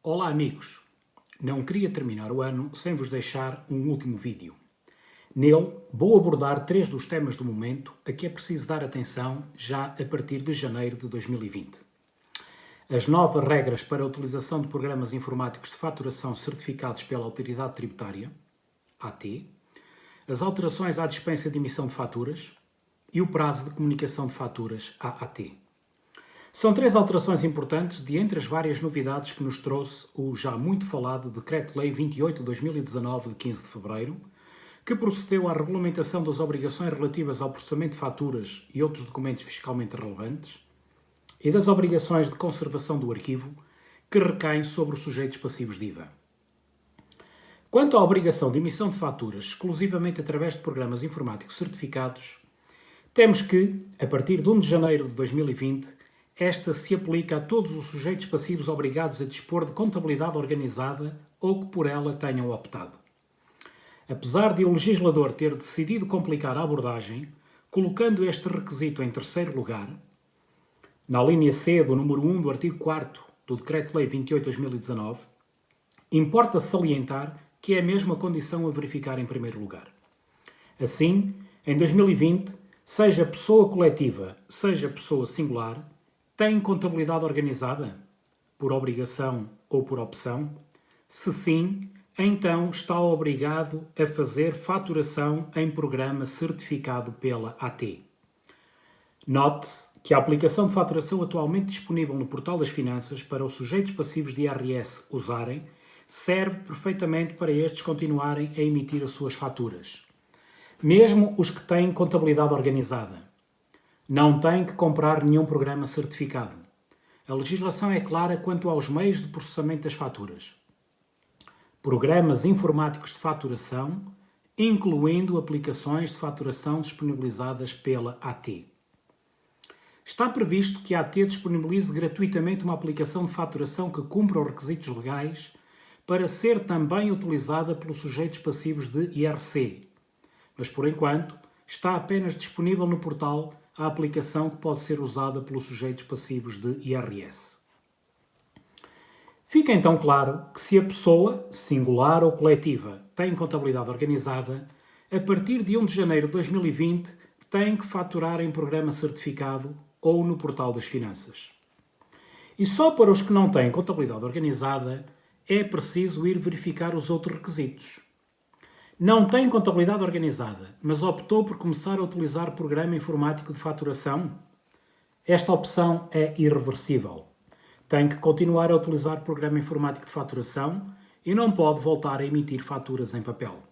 Olá amigos, não queria terminar o ano sem vos deixar um último vídeo. Nele vou abordar 3 dos temas do momento a que é preciso dar atenção já a partir de janeiro de 2020. As novas regras para a utilização de programas informáticos de faturação certificados pela Autoridade Tributária, AT, as alterações à dispensa de emissão de faturas e o prazo de comunicação de faturas, AAT. São 3 alterações importantes de entre as várias novidades que nos trouxe o já muito falado Decreto-Lei 28/2019 de 15 de fevereiro, que procedeu à regulamentação das obrigações relativas ao processamento de faturas e outros documentos fiscalmente relevantes e das obrigações de conservação do arquivo que recaem sobre os sujeitos passivos de IVA. Quanto à obrigação de emissão de faturas exclusivamente através de programas informáticos certificados, temos que, a partir de 1 de janeiro de 2020, esta se aplica a todos os sujeitos passivos obrigados a dispor de contabilidade organizada ou que por ela tenham optado. Apesar de o legislador ter decidido complicar a abordagem, colocando este requisito em terceiro lugar, na linha C do número 1 do artigo 4º do Decreto-Lei 28/2019, importa salientar que é a mesma condição a verificar em primeiro lugar. Assim, em 2020, seja pessoa coletiva, seja pessoa singular, tem contabilidade organizada, por obrigação ou por opção? Se sim, então está obrigado a fazer faturação em programa certificado pela AT. Note-se que a aplicação de faturação atualmente disponível no Portal das Finanças para os sujeitos passivos de IRS usarem serve perfeitamente para estes continuarem a emitir as suas faturas. Mesmo os que têm contabilidade organizada. Não têm que comprar nenhum programa certificado. A legislação é clara quanto aos meios de processamento das faturas. Programas informáticos de faturação, incluindo aplicações de faturação disponibilizadas pela AT. Está previsto que a AT disponibilize gratuitamente uma aplicação de faturação que cumpra os requisitos legais para ser também utilizada pelos sujeitos passivos de IRC. Mas, por enquanto, está apenas disponível no portal a aplicação que pode ser usada pelos sujeitos passivos de IRS. Fica então claro que se a pessoa, singular ou coletiva, tem contabilidade organizada, a partir de 1 de janeiro de 2020 tem que faturar em programa certificado ou no Portal das Finanças. E só para os que não têm contabilidade organizada é preciso ir verificar os outros requisitos. Não tem contabilidade organizada, mas optou por começar a utilizar programa informático de faturação? Esta opção é irreversível. Tem que continuar a utilizar programa informático de faturação e não pode voltar a emitir faturas em papel.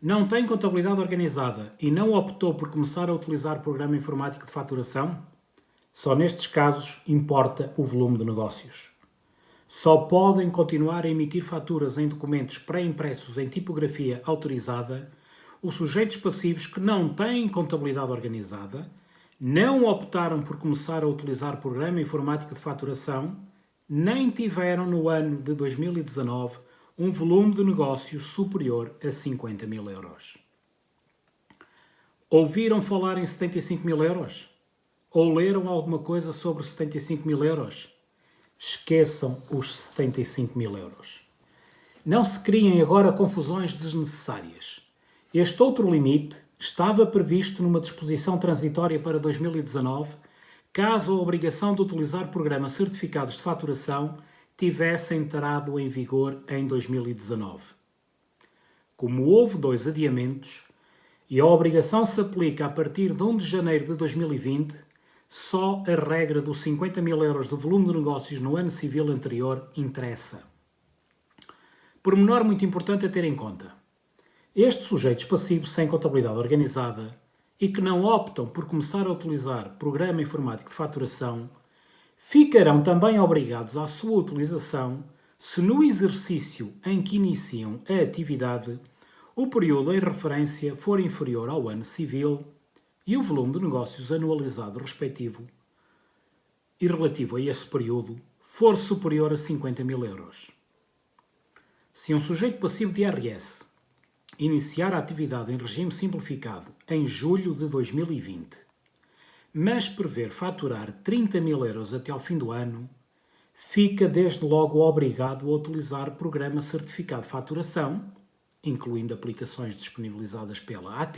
Não tem contabilidade organizada e não optou por começar a utilizar programa informático de faturação? Só nestes casos importa o volume de negócios. Só podem continuar a emitir faturas em documentos pré-impressos em tipografia autorizada os sujeitos passivos que não têm contabilidade organizada, não optaram por começar a utilizar programa informático de faturação, nem tiveram no ano de 2019 um volume de negócios superior a 50 mil euros. Ouviram falar em 75 mil euros? Ou leram alguma coisa sobre 75 mil euros? Esqueçam os 75 mil euros. Não se criem agora confusões desnecessárias. Este outro limite estava previsto numa disposição transitória para 2019, caso a obrigação de utilizar programas certificados de faturação tivesse entrado em vigor em 2019. Como houve 2 adiamentos e a obrigação se aplica a partir de 1 de janeiro de 2020, só a regra dos 50 mil euros de volume de negócios no ano civil anterior interessa. Pormenor muito importante a ter em conta. Estes sujeitos passivos sem contabilidade organizada e que não optam por começar a utilizar programa informático de faturação ficarão também obrigados à sua utilização se no exercício em que iniciam a atividade o período em referência for inferior ao ano civil e o volume de negócios anualizado respectivo e relativo a esse período for superior a 50 mil euros. Se um sujeito passivo de IRS iniciar a atividade em regime simplificado em julho de 2020, mas prever faturar 30 mil euros até ao fim do ano, fica desde logo obrigado a utilizar programa certificado de faturação, incluindo aplicações disponibilizadas pela AT,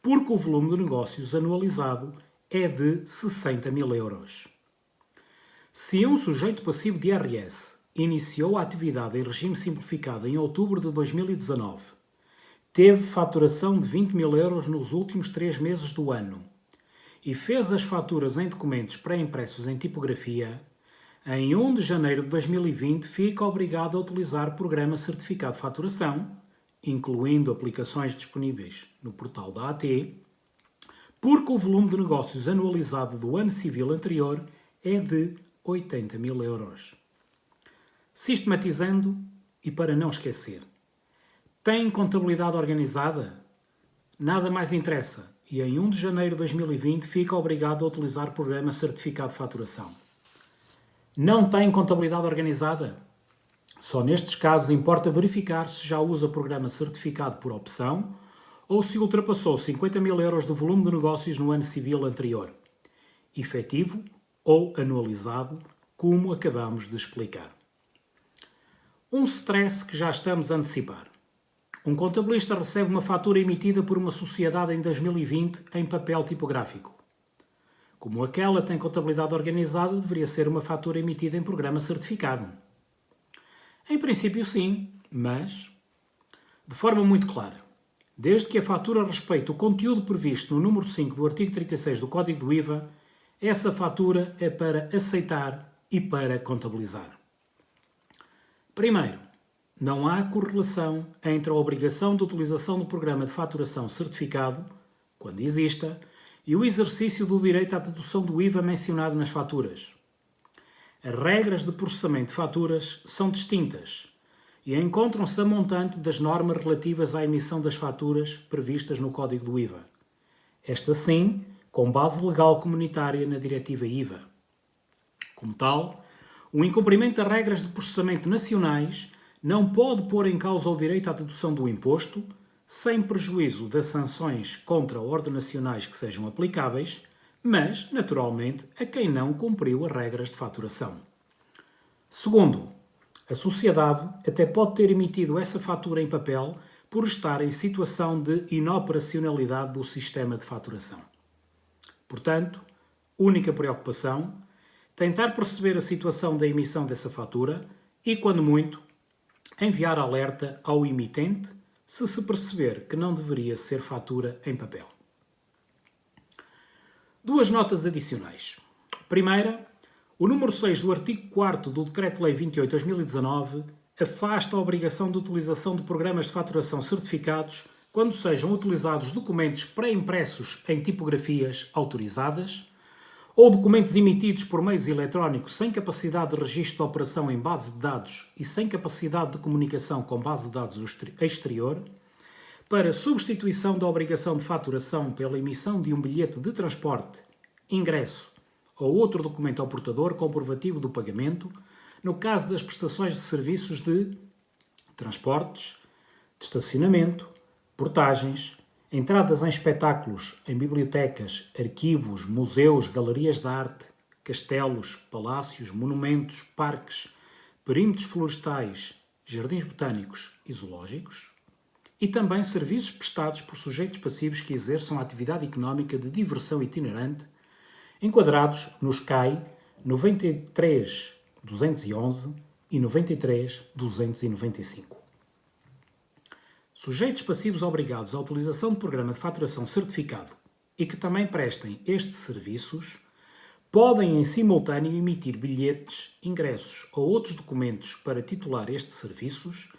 porque o volume de negócios anualizado é de 60 mil euros. Se um sujeito passivo de IRS iniciou a atividade em regime simplificado em outubro de 2019, teve faturação de 20 mil euros nos últimos 3 meses do ano e fez as faturas em documentos pré-impressos em tipografia, em 1 de janeiro de 2020 fica obrigado a utilizar programa certificado de faturação, incluindo aplicações disponíveis no portal da AT, porque o volume de negócios anualizado do ano civil anterior é de 80 mil euros. Sistematizando e para não esquecer, tem contabilidade organizada? Nada mais interessa e em 1 de janeiro de 2020 fica obrigado a utilizar programa certificado de faturação. Não tem contabilidade organizada? Só nestes casos importa verificar se já usa programa certificado por opção ou se ultrapassou 50 mil euros de volume de negócios no ano civil anterior, efetivo ou anualizado, como acabamos de explicar. Um stress que já estamos a antecipar. Um contabilista recebe uma fatura emitida por uma sociedade em 2020 em papel tipográfico. Como aquela tem contabilidade organizada, deveria ser uma fatura emitida em programa certificado. Em princípio, sim, mas de forma muito clara. Desde que a fatura respeite o conteúdo previsto no número 5 do artigo 36 do Código do IVA, essa fatura é para aceitar e para contabilizar. Primeiro, não há correlação entre a obrigação de utilização do programa de faturação certificado, quando exista, e o exercício do direito à dedução do IVA mencionado nas faturas. As regras de processamento de faturas são distintas e encontram-se a montante das normas relativas à emissão das faturas previstas no Código do IVA. Esta sim, com base legal comunitária na Diretiva IVA. Como tal, o incumprimento das regras de processamento nacionais não pode pôr em causa o direito à dedução do imposto, sem prejuízo das sanções contra ordens nacionais que sejam aplicáveis, mas, naturalmente, a quem não cumpriu as regras de faturação. Segundo, a sociedade até pode ter emitido essa fatura em papel por estar em situação de inoperacionalidade do sistema de faturação. Portanto, única preocupação, tentar perceber a situação da emissão dessa fatura e, quando muito, enviar alerta ao emitente se perceber que não deveria ser fatura em papel. Duas notas adicionais. Primeira, o número 6 do artigo 4º do Decreto-Lei 28/2019 afasta a obrigação de utilização de programas de faturação certificados quando sejam utilizados documentos pré-impressos em tipografias autorizadas ou documentos emitidos por meios eletrónicos sem capacidade de registro de operação em base de dados e sem capacidade de comunicação com base de dados exterior, para substituição da obrigação de faturação pela emissão de um bilhete de transporte, ingresso ou outro documento ao portador comprovativo do pagamento, no caso das prestações de serviços de transportes, de estacionamento, portagens, entradas em espetáculos, em bibliotecas, arquivos, museus, galerias de arte, castelos, palácios, monumentos, parques, perímetros florestais, jardins botânicos e zoológicos, e também serviços prestados por sujeitos passivos que exerçam a atividade económica de diversão itinerante, enquadrados nos CAI 93.211 e 93.295. Sujeitos passivos obrigados à utilização de programa de faturação certificado e que também prestem estes serviços podem em simultâneo emitir bilhetes, ingressos ou outros documentos para titular estes serviços,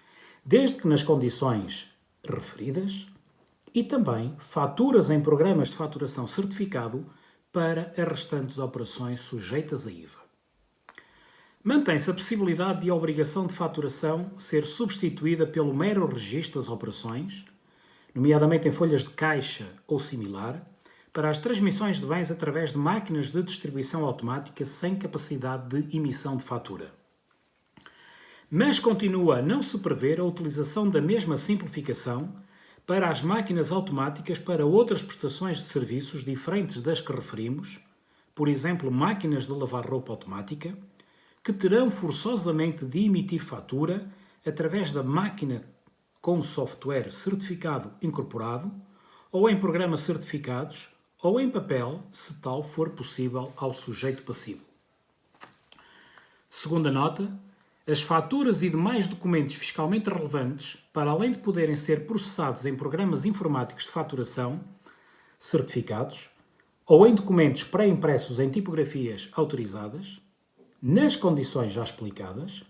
desde que nas condições referidas, e também faturas em programas de faturação certificado para as restantes operações sujeitas a IVA. Mantém-se a possibilidade de a obrigação de faturação ser substituída pelo mero registro das operações, nomeadamente em folhas de caixa ou similar, para as transmissões de bens através de máquinas de distribuição automática sem capacidade de emissão de fatura. Mas continua a não se prever a utilização da mesma simplificação para as máquinas automáticas para outras prestações de serviços diferentes das que referimos, por exemplo, máquinas de lavar roupa automática, que terão forçosamente de emitir fatura através da máquina com software certificado incorporado, ou em programas certificados, ou em papel, se tal for possível ao sujeito passivo. Segunda nota, as faturas e demais documentos fiscalmente relevantes, para além de poderem ser processados em programas informáticos de faturação, certificados, ou em documentos pré-impressos em tipografias autorizadas, nas condições já explicadas,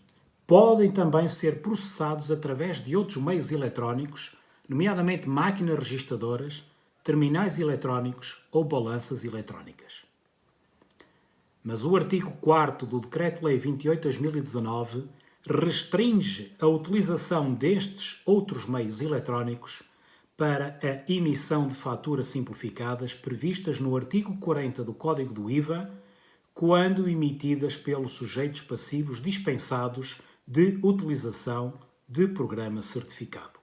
podem também ser processados através de outros meios eletrónicos, nomeadamente máquinas registadoras, terminais eletrónicos ou balanças eletrónicas. Mas o artigo 4º do Decreto-Lei 28/2019 restringe a utilização destes outros meios eletrónicos para a emissão de faturas simplificadas previstas no artigo 40 do Código do IVA, quando emitidas pelos sujeitos passivos dispensados de utilização de programa certificado.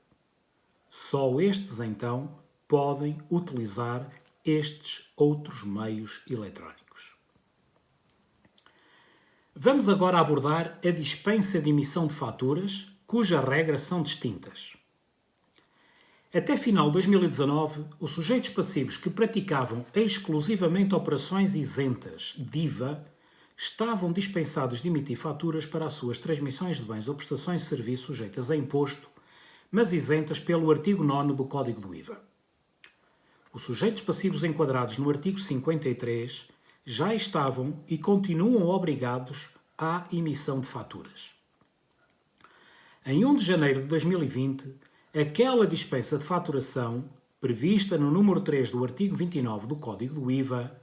Só estes, então, podem utilizar estes outros meios eletrónicos. Vamos agora abordar a dispensa de emissão de faturas, cujas regras são distintas. Até final de 2019, os sujeitos passivos que praticavam exclusivamente operações isentas de IVA estavam dispensados de emitir faturas para as suas transmissões de bens ou prestações de serviço sujeitas a imposto, mas isentas pelo artigo 9º do Código do IVA. Os sujeitos passivos enquadrados no artigo 53 já estavam e continuam obrigados à emissão de faturas. Em 1 de janeiro de 2020, aquela dispensa de faturação, prevista no número 3 do artigo 29 do Código do IVA,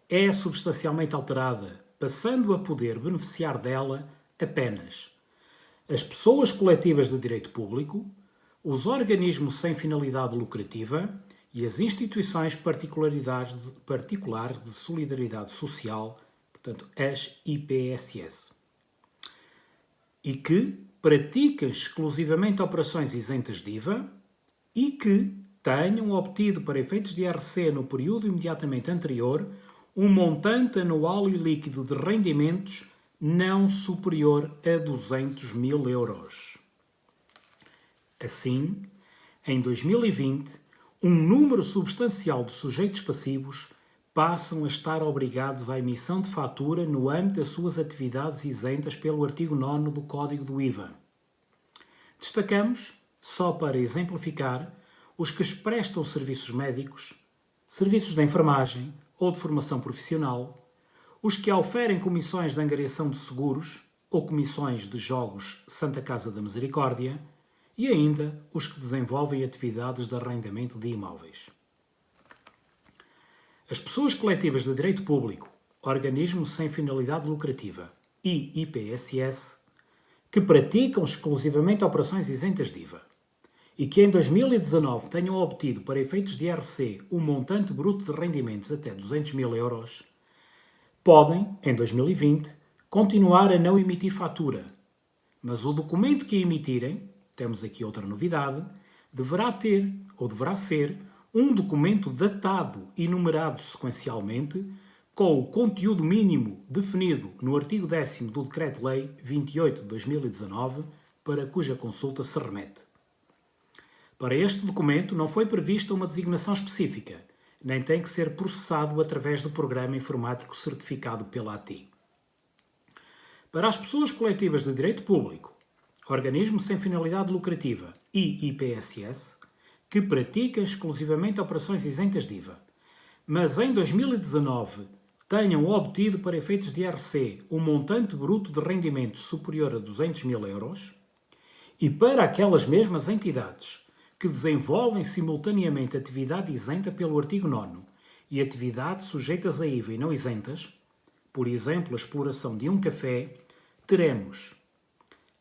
é substancialmente alterada, passando a poder beneficiar dela apenas as pessoas coletivas de direito público, os organismos sem finalidade lucrativa e as instituições particulares de solidariedade social, portanto, as IPSS, e que praticam exclusivamente operações isentas de IVA e que tenham obtido para efeitos de IRC no período imediatamente anterior um montante anual e líquido de rendimentos não superior a 200.000 euros. Assim, em 2020, um número substancial de sujeitos passivos passam a estar obrigados à emissão de fatura no âmbito das suas atividades isentas pelo artigo 9º do Código do IVA. Destacamos, só para exemplificar, os que prestam serviços médicos, serviços de enfermagem ou de formação profissional, os que oferem comissões de angariação de seguros ou comissões de jogos Santa Casa da Misericórdia e ainda os que desenvolvem atividades de arrendamento de imóveis. As pessoas coletivas de direito público, organismos sem finalidade lucrativa e IPSS, que praticam exclusivamente operações isentas de IVA e que em 2019 tenham obtido para efeitos de IRC um montante bruto de rendimentos até 200.000 euros, podem, em 2020, continuar a não emitir fatura, mas o documento que emitirem, temos aqui outra novidade, deverá ser um documento datado e numerado sequencialmente com o conteúdo mínimo definido no artigo 10º do Decreto-Lei 28 de 2019, para cuja consulta se remete. Para este documento não foi prevista uma designação específica, nem tem que ser processado através do programa informático certificado pela ATI. Para as pessoas coletivas de direito público, organismos sem finalidade lucrativa e IPSS, que praticam exclusivamente operações isentas de IVA, mas em 2019 tenham obtido para efeitos de IRC um montante bruto de rendimentos superior a 200.000 euros, e para aquelas mesmas entidades que desenvolvem simultaneamente atividade isenta pelo artigo 9º e atividades sujeitas a IVA e não isentas, por exemplo, a exploração de um café, teremos,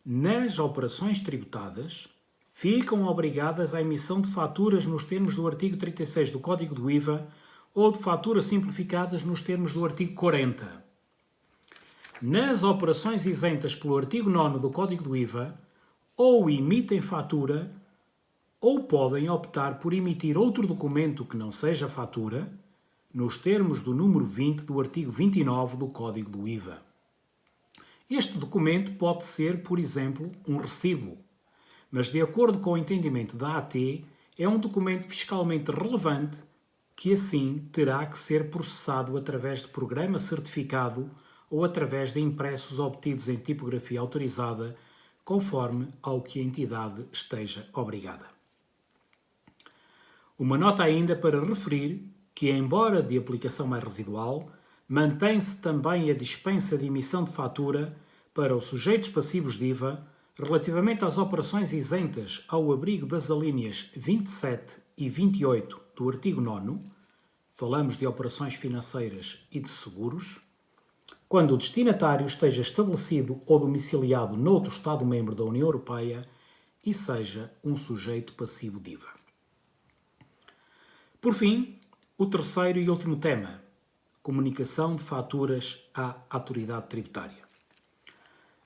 nas operações tributadas, ficam obrigadas à emissão de faturas nos termos do artigo 36 do Código do IVA ou de faturas simplificadas nos termos do artigo 40. Nas operações isentas pelo artigo 9º do Código do IVA, ou emitem fatura, ou podem optar por emitir outro documento que não seja fatura, nos termos do número 20 do artigo 29 do Código do IVA. Este documento pode ser, por exemplo, um recibo, mas de acordo com o entendimento da AT, é um documento fiscalmente relevante que assim terá que ser processado através de programa certificado ou através de impressos obtidos em tipografia autorizada, conforme ao que a entidade esteja obrigada. Uma nota ainda para referir que, embora de aplicação mais residual, mantém-se também a dispensa de emissão de fatura para os sujeitos passivos de IVA relativamente às operações isentas ao abrigo das alíneas 27 e 28 do artigo 9º, falamos de operações financeiras e de seguros, quando o destinatário esteja estabelecido ou domiciliado noutro Estado-membro da União Europeia e seja um sujeito passivo de IVA. Por fim, o terceiro e último tema, comunicação de faturas à autoridade tributária.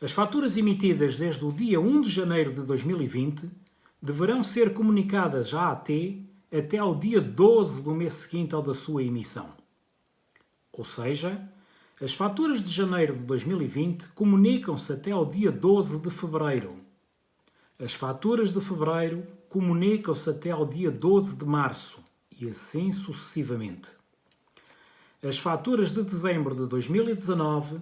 As faturas emitidas desde o dia 1 de janeiro de 2020 deverão ser comunicadas à AT até ao dia 12 do mês seguinte ao da sua emissão. Ou seja, as faturas de janeiro de 2020 comunicam-se até ao dia 12 de fevereiro. As faturas de fevereiro comunicam-se até ao dia 12 de março e assim sucessivamente. As faturas de dezembro de 2019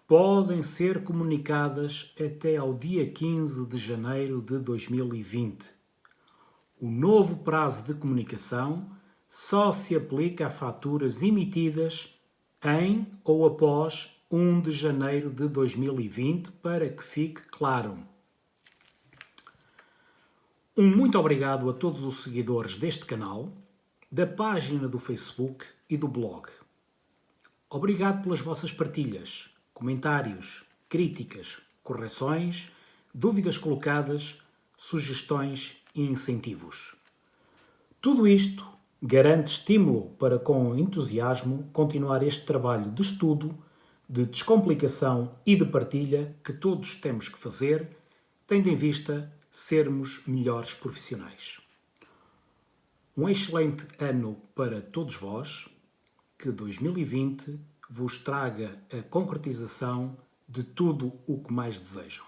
podem ser comunicadas até ao dia 15 de janeiro de 2020. O novo prazo de comunicação só se aplica a faturas emitidas em ou após 1 de janeiro de 2020, para que fique claro. Um muito obrigado a todos os seguidores deste canal, da página do Facebook e do blog. Obrigado pelas vossas partilhas, comentários, críticas, correções, dúvidas colocadas, sugestões e incentivos. Tudo isto garante estímulo para, com entusiasmo, continuar este trabalho de estudo, de descomplicação e de partilha que todos temos que fazer, tendo em vista sermos melhores profissionais. Um excelente ano para todos vós, que 2020 vos traga a concretização de tudo o que mais desejam.